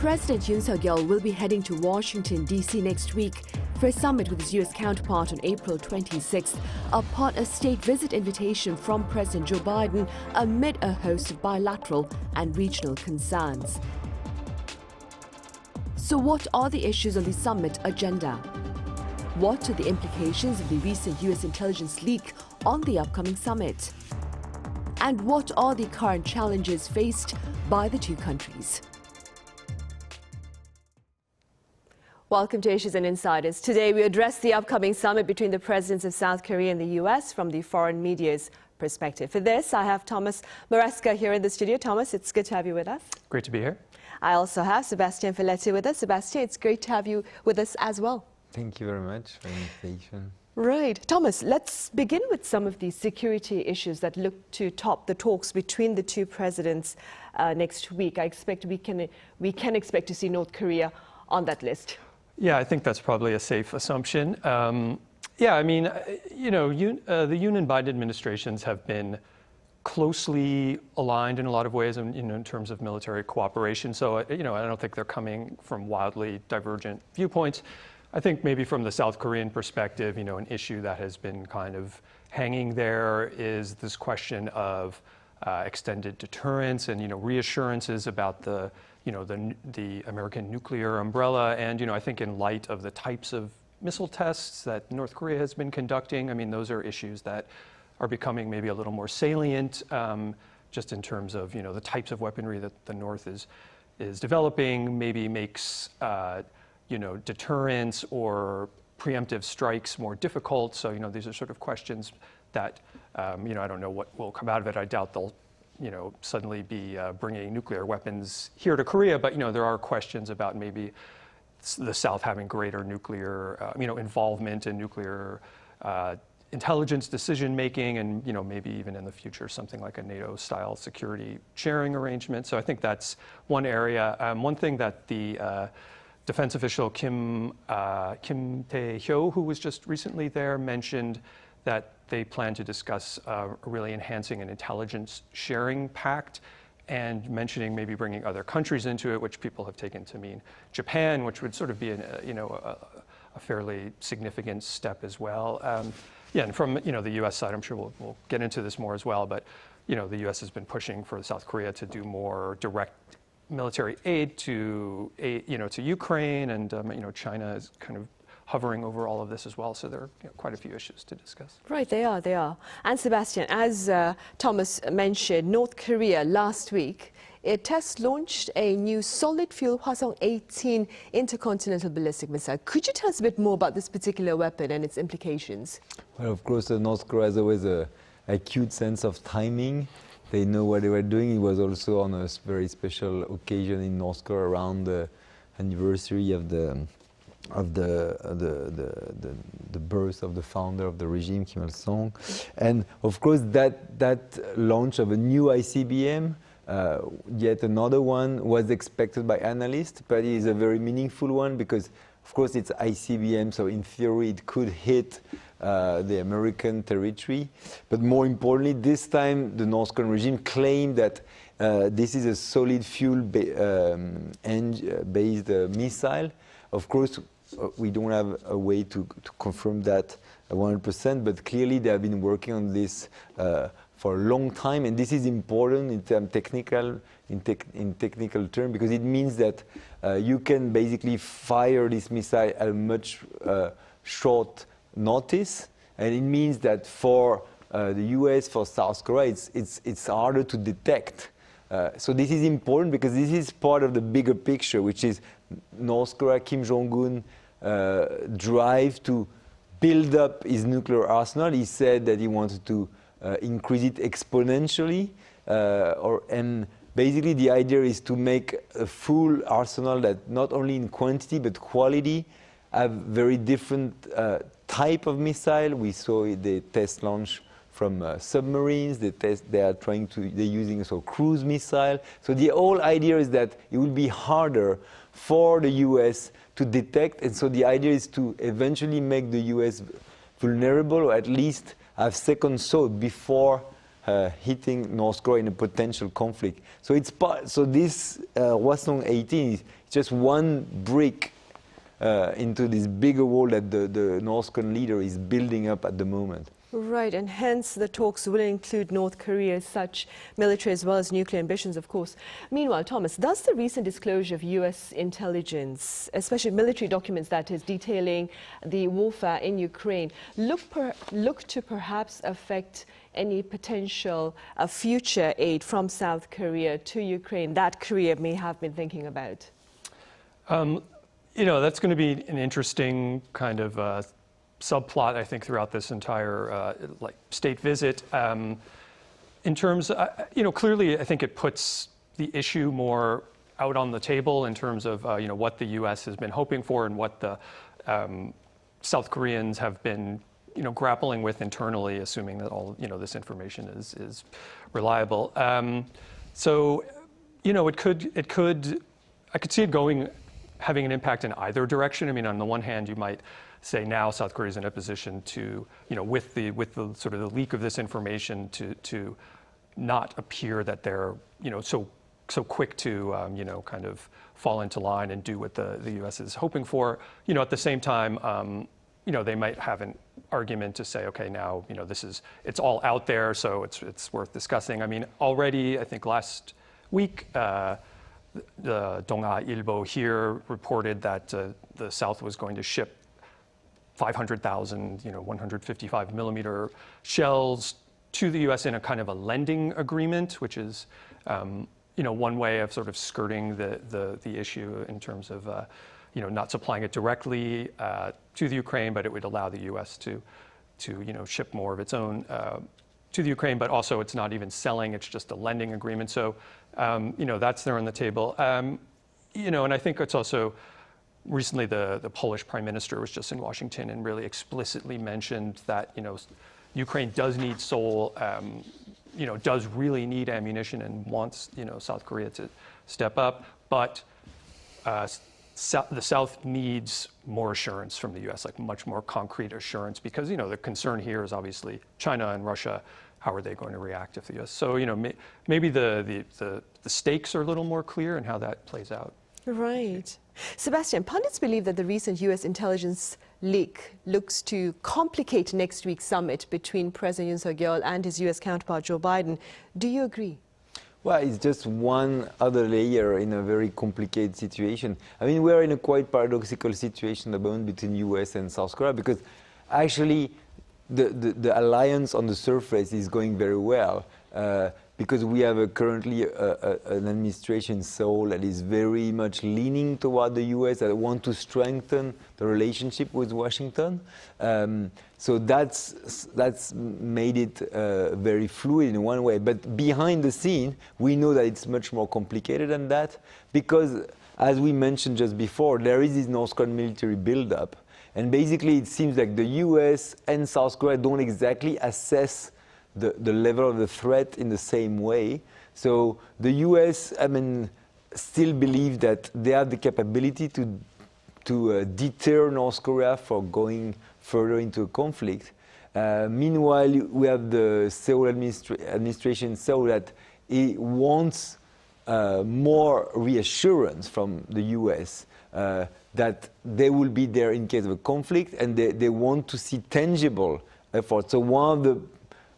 President Yoon Suk Yeol will be heading to Washington, D.C. next week for a summit with his U.S. counterpart on April 26th, upon a state visit invitation from President Joe Biden amid a host of bilateral and regional concerns. So what are the issues on the summit agenda? What are the implications of the recent U.S. intelligence leak on the upcoming summit? And what are the current challenges faced by the two countries? Welcome to Issues and Insiders. Today we address the upcoming summit between the presidents of South Korea and the US from the foreign media's perspective. For this, I have Thomas Maresca here in the studio. Thomas, it's good to have you with us. Great to be here. I also have Sebastien Falletti with us. Sebastien, it's great to have you with us as well. Thank you very much for the invitation. Right. Thomas, let's begin with some of the security issues that look to top the talks between the two presidents next week. I expect we can expect to see North Korea on that list. Yeah, I think that's probably a safe assumption. Yeah, I mean, the Yoon and Biden administrations have been closely aligned in a lot of ways, in terms of military cooperation. So, I don't think they're coming from wildly divergent viewpoints. I think maybe from the South Korean perspective, an issue that has been kind of hanging there is this question of extended deterrence and, reassurances about the American nuclear umbrella. And, I think in light of the types of missile tests that North Korea has been conducting, I mean, those are issues that are becoming maybe a little more salient, just in terms of, the types of weaponry that the North is developing, maybe makes, deterrence or preemptive strikes more difficult. So, these are sort of questions that, I don't know what will come out of it. I doubt they'll suddenly be bringing nuclear weapons here to Korea, but there are questions about maybe the South having greater nuclear, involvement in nuclear intelligence decision making, and maybe even in the future something like a NATO-style security sharing arrangement. So I think that's one area. One thing that the defense official Kim Tae-hyo, who was just recently there, mentioned that they plan to discuss really enhancing an intelligence sharing pact, and mentioning maybe bringing other countries into it, which people have taken to mean Japan, which would sort of be a fairly significant step as well. Yeah, and from the U.S. side, I'm sure we'll get into this more as well, but the U.S. has been pushing for South Korea to do more direct military aid to Ukraine, and China is kind of hovering over all of this as well. So there are quite a few issues to discuss. Right, they are. And Sebastien, as Thomas mentioned, North Korea last week, it test launched a new solid fuel Hwasong 18 intercontinental ballistic missile. Could you tell us a bit more about this particular weapon and its implications? Well, of course, North Korea has always an acute sense of timing. They know what they were doing. It was also on a very special occasion in North Korea around the anniversary of the birth of the founder of the regime, Kim Il-sung. And of course that launch of a new ICBM, yet another one, was expected by analysts, but it is a very meaningful one because of course it's ICBM, so in theory it could hit the American territory. But more importantly, this time the North Korean regime claimed that this is a solid fuel based missile. Of course, we don't have a way to confirm that 100%, but clearly they have been working on this for a long time, and this is important in technical terms, because it means that you can basically fire this missile at a much short notice, and it means that for the US, for South Korea, it's harder to detect. So this is important because this is part of the bigger picture, which is North Korea, Kim Jong-un drive to build up his nuclear arsenal. He said that he wanted to increase it exponentially, and basically the idea is to make a full arsenal that not only in quantity but quality have very different type of missile. We saw the test launch from submarines. They're using a cruise missile. So the whole idea is that it will be harder for the US to detect, and so the idea is to eventually make the US vulnerable, or at least have second thought before hitting North Korea in a potential conflict. So it's so this Hwasong 18 is just one brick into this bigger wall that the North Korean leader is building up at the moment. Right, and hence the talks will include North Korea's such military as well as nuclear ambitions, of course. Meanwhile, Thomas, does the recent disclosure of U.S. intelligence, especially military documents that is detailing the warfare in Ukraine, look to perhaps affect any potential future aid from South Korea to Ukraine that Korea may have been thinking about? You know, that's going to be an interesting kind of subplot, I think, throughout this entire state visit. In terms, you know, clearly, I think it puts the issue more out on the table in terms of you know, what the U.S. has been hoping for and what the South Koreans have been, you know, grappling with internally, assuming that all, you know, this information is reliable. So, you know, I could see it having an impact in either direction. I mean, on the one hand, you might say now South Korea is in a position to, you know, with the sort of the leak of this information to not appear that they're, you know, so quick to, you know, kind of fall into line and do what the U.S. is hoping for. You know, at the same time, you know, they might have an argument to say, okay, now, you know, it's all out there, so it's worth discussing. I mean, already, I think last week, the Donga Ilbo here reported that the South was going to ship 500,000, you know, 155 millimeter shells to the U.S. in a kind of a lending agreement, which is, you know, one way of sort of skirting the issue in terms of, you know, not supplying it directly to the Ukraine, but it would allow the U.S. to you know, ship more of its own to the Ukraine, but also it's not even selling, it's just a lending agreement. So, you know, that's there on the table. You know, and I think it's also, recently the Polish Prime Minister was just in Washington and really explicitly mentioned that, you know, Ukraine does need Seoul, you know, does really need ammunition and wants, you know, South Korea to step up, but the South needs more assurance from the U.S., like much more concrete assurance, because, you know, the concern here is obviously China and Russia. How are they going to react if the U.S.? So, you know, maybe the stakes are a little more clear in how that plays out. Right. Sebastien, pundits believe that the recent U.S. intelligence leak looks to complicate next week's summit between President Yoon Suk Yeol and his U.S. counterpart Joe Biden. Do you agree? Well, it's just one other layer in a very complicated situation. I mean, we are in a quite paradoxical situation at the moment between US and South Korea, because actually the alliance on the surface is going very well, because we have currently an administration in Seoul that is very much leaning toward the US, that want to strengthen the relationship with Washington. So that's made it very fluid in one way. But behind the scene, we know that it's much more complicated than that, because, as we mentioned just before, there is this North Korean military buildup. And basically, it seems like the US and South Korea don't exactly assess the level of the threat in the same way. So the US, I mean, still believe that they have the capability to deter North Korea from going further into a conflict. Meanwhile, we have the Seoul administration so that it wants more reassurance from the US that they will be there in case of a conflict, and they want to see tangible efforts. So one of the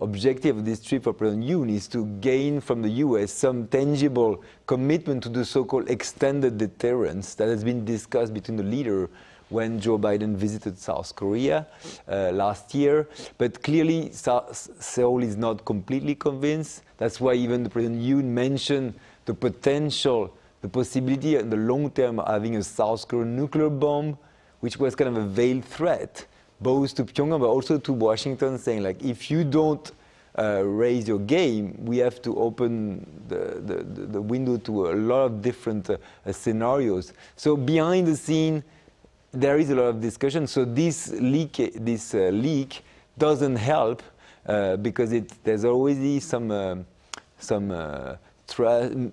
objective of this trip for President Yoon is to gain from the US some tangible commitment to the so-called extended deterrence that has been discussed between the leader when Joe Biden visited South Korea last year. But clearly, Seoul is not completely convinced. That's why even the President Yoon mentioned the possibility in the long term of having a South Korean nuclear bomb, which was kind of a veiled threat, both to Pyongyang but also to Washington, saying, like, if you don't raise your game, we have to open the window to a lot of different scenarios. So behind the scene, there is a lot of discussion. So this leak doesn't help because there's always some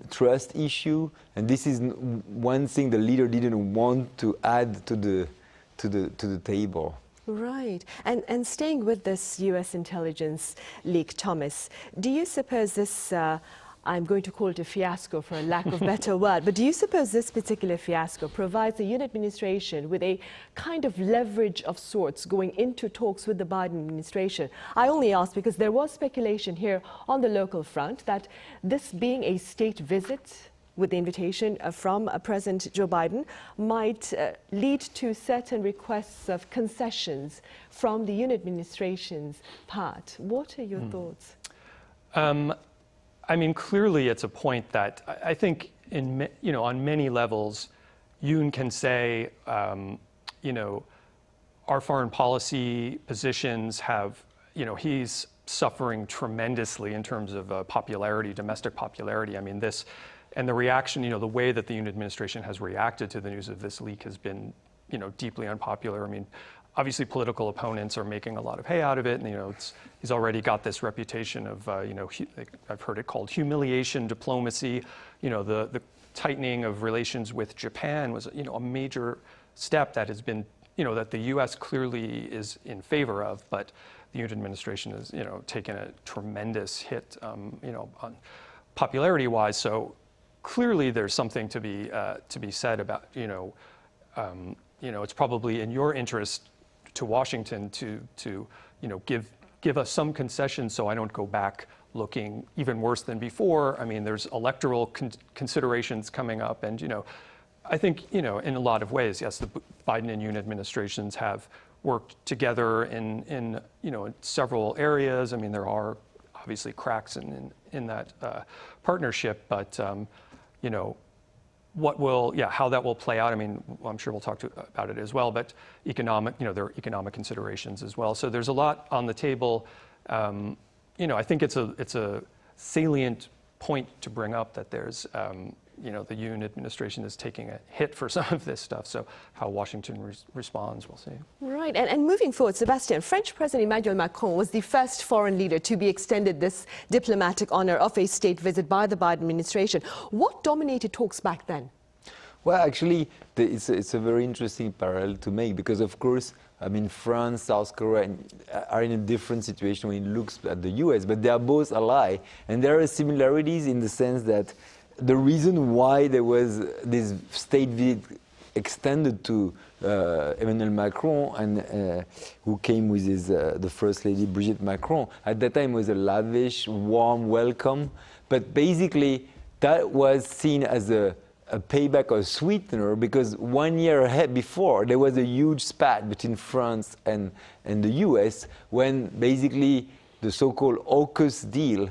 trust issue, and this is one thing the leader didn't want to add to the table. Right. And staying with this U.S. intelligence leak, Thomas, do you suppose this, I'm going to call it a fiasco for a lack of better word, but do you suppose this particular fiasco provides the Yoon administration with a kind of leverage of sorts going into talks with the Biden administration? I only ask because there was speculation here on the local front that this being a state visit with the invitation from President Joe Biden might lead to certain requests of concessions from the Yoon administration's part. What are your thoughts? I mean, clearly it's a point that I think on many levels, Yoon can say, our foreign policy positions have, he's suffering tremendously in terms of popularity, domestic popularity. I mean, and the reaction, the way that the Yoon administration has reacted to the news of this leak has been, deeply unpopular. I mean, obviously political opponents are making a lot of hay out of it, and he's already got this reputation of, I've heard it called humiliation diplomacy. The tightening of relations with Japan was, a major step that has been, that the U.S. clearly is in favor of, but the Yoon administration has, taken a tremendous hit, on popularity-wise. So clearly there's something to be said about, it's probably in your interest to Washington to give us some concessions so I don't go back looking even worse than before. I mean, there's electoral considerations coming up, and I think in a lot of ways, yes, the Biden and Yoon administrations have worked together in several areas. I mean, there are obviously cracks in that partnership, but how that will play out. I mean, I'm sure we'll talk about it as well, but there are economic considerations as well. So there's a lot on the table. I think it's a salient point to bring up that there's, the Yoon administration is taking a hit for some of this stuff. So how Washington responds, we'll see. Right, and moving forward, Sebastien, French President Emmanuel Macron was the first foreign leader to be extended this diplomatic honor of a state visit by the Biden administration. What dominated talks back then? Well, actually, it's a very interesting parallel to make because, of course, I mean, France, South Korea are in a different situation when it looks at the U.S., but they are both allies. And there are similarities in the sense that the reason why there was this state visit extended to Emmanuel Macron, and who came with the First Lady Brigitte Macron, at that time was a lavish, warm welcome. But basically, that was seen as a payback or sweetener because 1 year ahead before, there was a huge spat between France and the US when basically the so-called AUKUS deal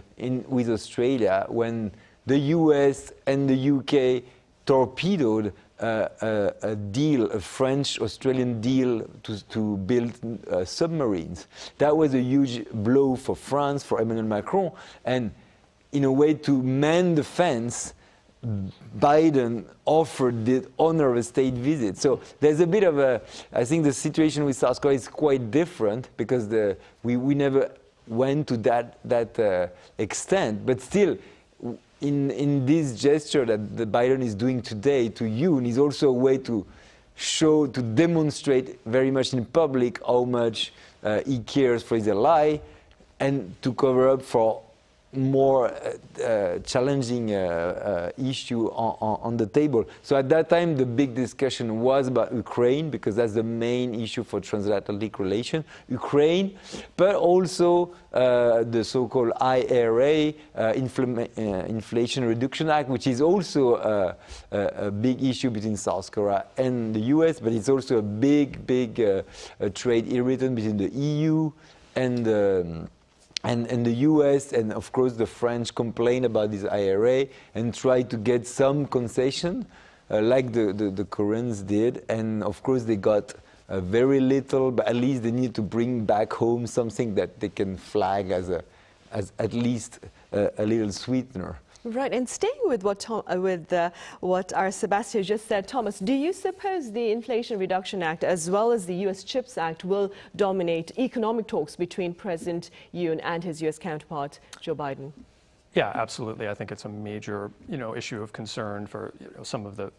with Australia, when the US and the UK torpedoed a deal, a French-Australian deal to build submarines. That was a huge blow for France, for Emmanuel Macron, and in a way to mend the fence, Biden offered the honor of a state visit. So there's a bit of I think the situation with South Korea is quite different because we never went to that extent, but still, in this gesture that the Biden is doing today to Yoon is also a way to demonstrate very much in public how much he cares for his ally and to cover up for more challenging issue on the table. So at that time, the big discussion was about Ukraine, because that's the main issue for transatlantic relation. Ukraine, but also the so-called IRA, Inflation Reduction Act, which is also a big issue between South Korea and the US, but it's also a big trade irritant between the EU and the US, and of course the French complain about this IRA and try to get some concession, like the Koreans did, and of course they got very little, but at least they need to bring back home something that they can flag as at least a little sweetener. Right, and staying with what our Sebastien just said, Thomas, do you suppose the Inflation Reduction Act as well as the US CHIPS Act will dominate economic talks between President Yoon and his US counterpart, Joe Biden? Yeah, absolutely. I think it's a major, issue of concern for some of the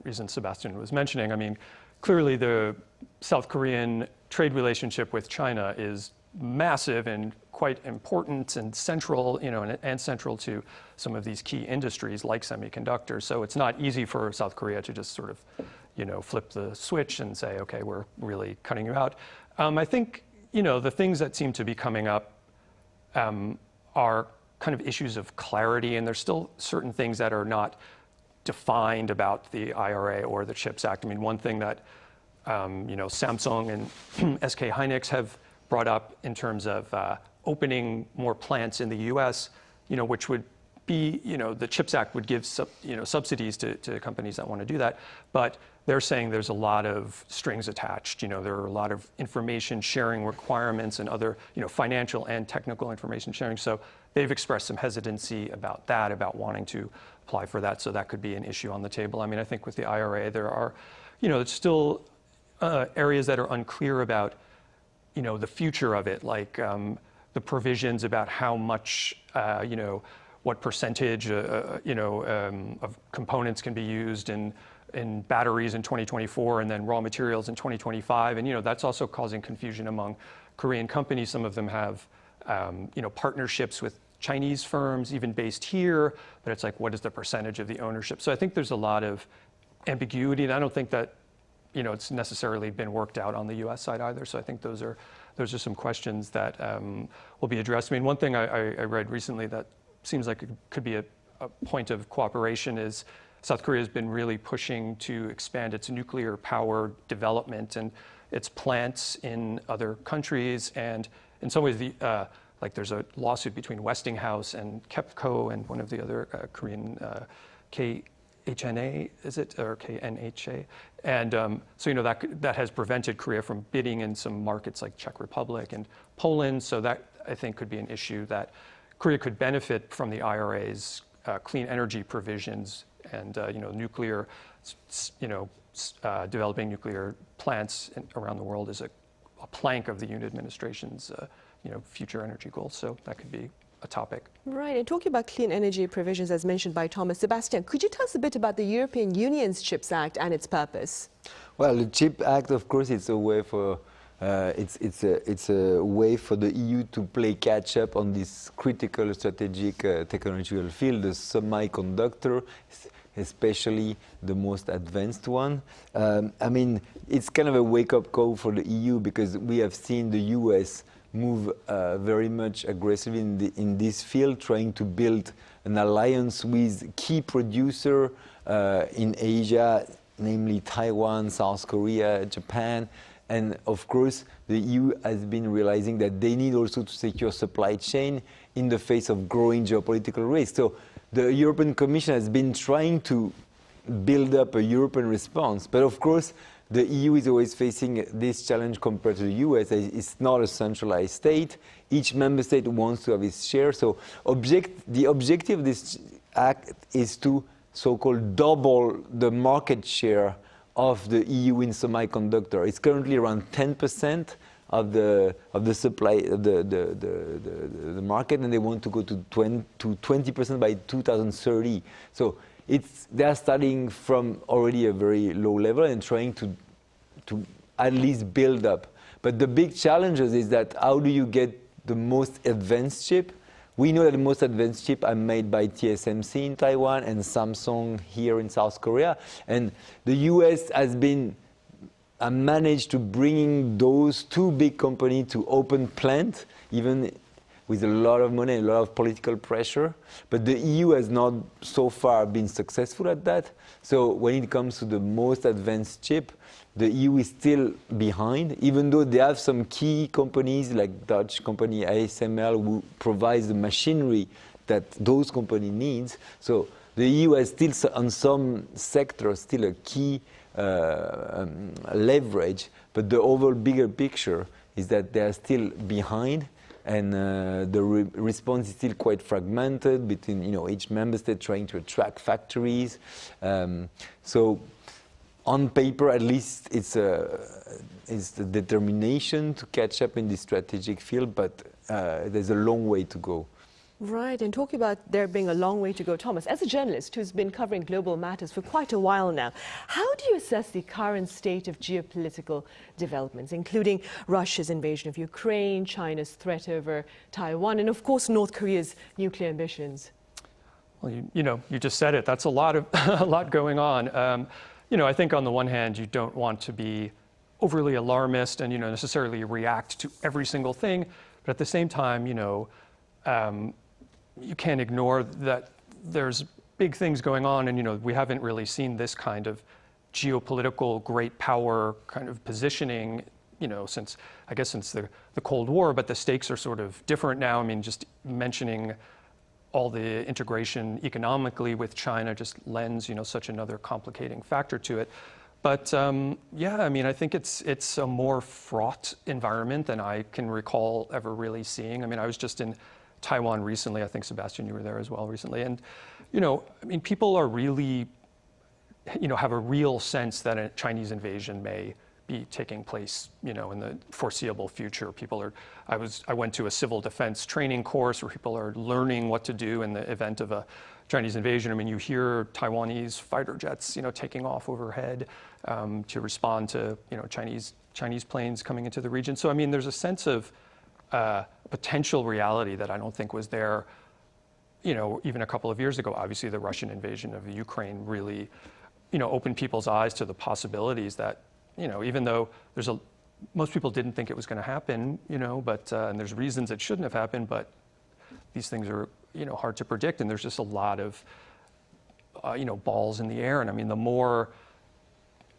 reasons Sebastien was mentioning. I mean, clearly the South Korean trade relationship with China is massive and quite important and central, and central to some of these key industries like semiconductors. So it's not easy for South Korea to just sort of, flip the switch and say, okay, we're really cutting you out. I think, the things that seem to be coming up are kind of issues of clarity, and there's still certain things that are not defined about the IRA or the CHIPS Act. I mean, one thing that Samsung and SK Hynix have brought up in terms of opening more plants in the U.S., which would be, the CHIPS Act would give subsidies to companies that want to do that, but they're saying there's a lot of strings attached. There are a lot of information sharing requirements and other, financial and technical information sharing. So they've expressed some hesitancy about that, about wanting to apply for that. So that could be an issue on the table. I mean, I think with the IRA, there are, it's still areas that are unclear about, the future of it, like the provisions about how much, what percentage, of components can be used in batteries in 2024 and then raw materials in 2025. And, that's also causing confusion among Korean companies. Some of them have, partnerships with Chinese firms, even based here, but it's like, what is the percentage of the ownership? So I think there's a lot of ambiguity, and I don't think that, it's necessarily been worked out on the U.S. side either. So I think those are some questions that will be addressed. I mean, one thing I read recently that seems like it could be a point of cooperation is South Korea has been really pushing to expand its nuclear power development and its plants in other countries. And in some ways, like there's a lawsuit between Westinghouse and KEPCO and one of the other Korean KHNA, is it, or KNHA? And so, that has prevented Korea from bidding in some markets like Czech Republic and Poland. So that, I think, could be an issue that Korea could benefit from the IRA's clean energy provisions and, nuclear, developing nuclear plants around the world is a plank of the Yoon administration's, future energy goals. So that could be a topic. Right, and talking about clean energy provisions as mentioned by Thomas, Sebastien, could you tell us a bit about the European Union's CHIPS Act and its purpose? Well, the CHIPS Act, of course, it's a way for it's a way for the EU to play catch up on this critical strategic technological field, the semiconductor, especially the most advanced one. I mean, it's kind of a wake-up call for the EU because we have seen the US move very much aggressively in this field, trying to build an alliance with key producer in Asia, namely Taiwan, South Korea, Japan. And of course, the EU has been realizing that they need also to secure supply chain in the face of growing geopolitical risk. So the European Commission has been trying to build up a European response. But of course, the EU is always facing this challenge compared to the US. It's not a centralized state. Each member state wants to have its share. So the objective of this act is to so-called double the market share of the EU in semiconductor. It's currently around 10% of the supply of the market, and they want to go to 20% by 2030. So they are starting from already a very low level and trying to at least build up. But the big challenge is that how do you get the most advanced chip? We know that the most advanced chips are made by TSMC in Taiwan and Samsung here in South Korea. And the US has been managed to bring those two big companies to open plant, even with a lot of money, a lot of political pressure. But the EU has not so far been successful at that. So when it comes to the most advanced chip, the EU is still behind, even though they have some key companies like Dutch company ASML who provides the machinery that those companies need. So the EU has still, on some sectors, still a key leverage, but the overall bigger picture is that they are still behind, and the response is still quite fragmented between each member state trying to attract factories. So on paper, at least, it's the determination to catch up in this strategic field, but there's a long way to go. Right, and talking about there being a long way to go, Thomas, as a journalist who's been covering global matters for quite a while now, how do you assess the current state of geopolitical developments, including Russia's invasion of Ukraine, China's threat over Taiwan, and of course North Korea's nuclear ambitions? Well, you just said it. That's a lot going on. I think on the one hand, you don't want to be overly alarmist and necessarily react to every single thing, but at the same time, you can't ignore that there's big things going on, and we haven't really seen this kind of geopolitical great power kind of positioning, since the Cold War. But the stakes are sort of different now. I mean, just mentioning all the integration economically with China just lends, such another complicating factor to it. But I think it's a more fraught environment than I can recall ever really seeing. I mean, I was just in Taiwan recently. I think, Sebastien, you were there as well recently. And, people are really, have a real sense that a Chinese invasion may be taking place, in the foreseeable future. I went to a civil defense training course where people are learning what to do in the event of a Chinese invasion. I mean, you hear Taiwanese fighter jets, taking off overhead to respond to, Chinese planes coming into the region. So, I mean, there's a sense of potential reality that I don't think was there, even a couple of years ago. Obviously, the Russian invasion of the Ukraine really, opened people's eyes to the possibilities that, even though most people didn't think it was going to happen, but and there's reasons it shouldn't have happened, but these things are, hard to predict, and there's just a lot of, balls in the air. And I mean, the more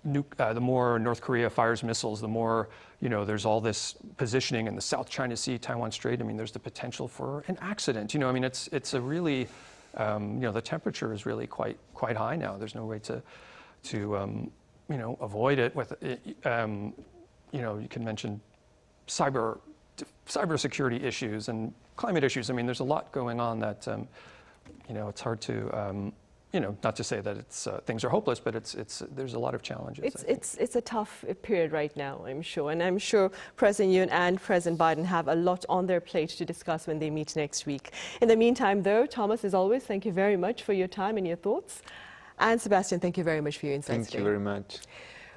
North Korea fires missiles, the more, there's all this positioning in the South China Sea, Taiwan Strait. I mean, there's the potential for an accident. I mean, it's a really, the temperature is really quite high now. There's no way to avoid it. With, you can mention cybersecurity issues and climate issues. I mean, there's a lot going on that, it's hard to. Not to say that things are hopeless, but there's a lot of challenges. It's a tough period right now, I'm sure. And I'm sure President Yoon and President Biden have a lot on their plate to discuss when they meet next week. In the meantime, though, Thomas, as always, thank you very much for your time and your thoughts. And Sebastien, thank you very much for your insights today. Thank you very much.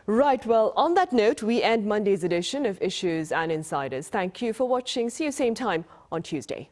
Right, well, on that note, we end Monday's edition of Issues and Insiders. Thank you for watching. See you same time on Tuesday.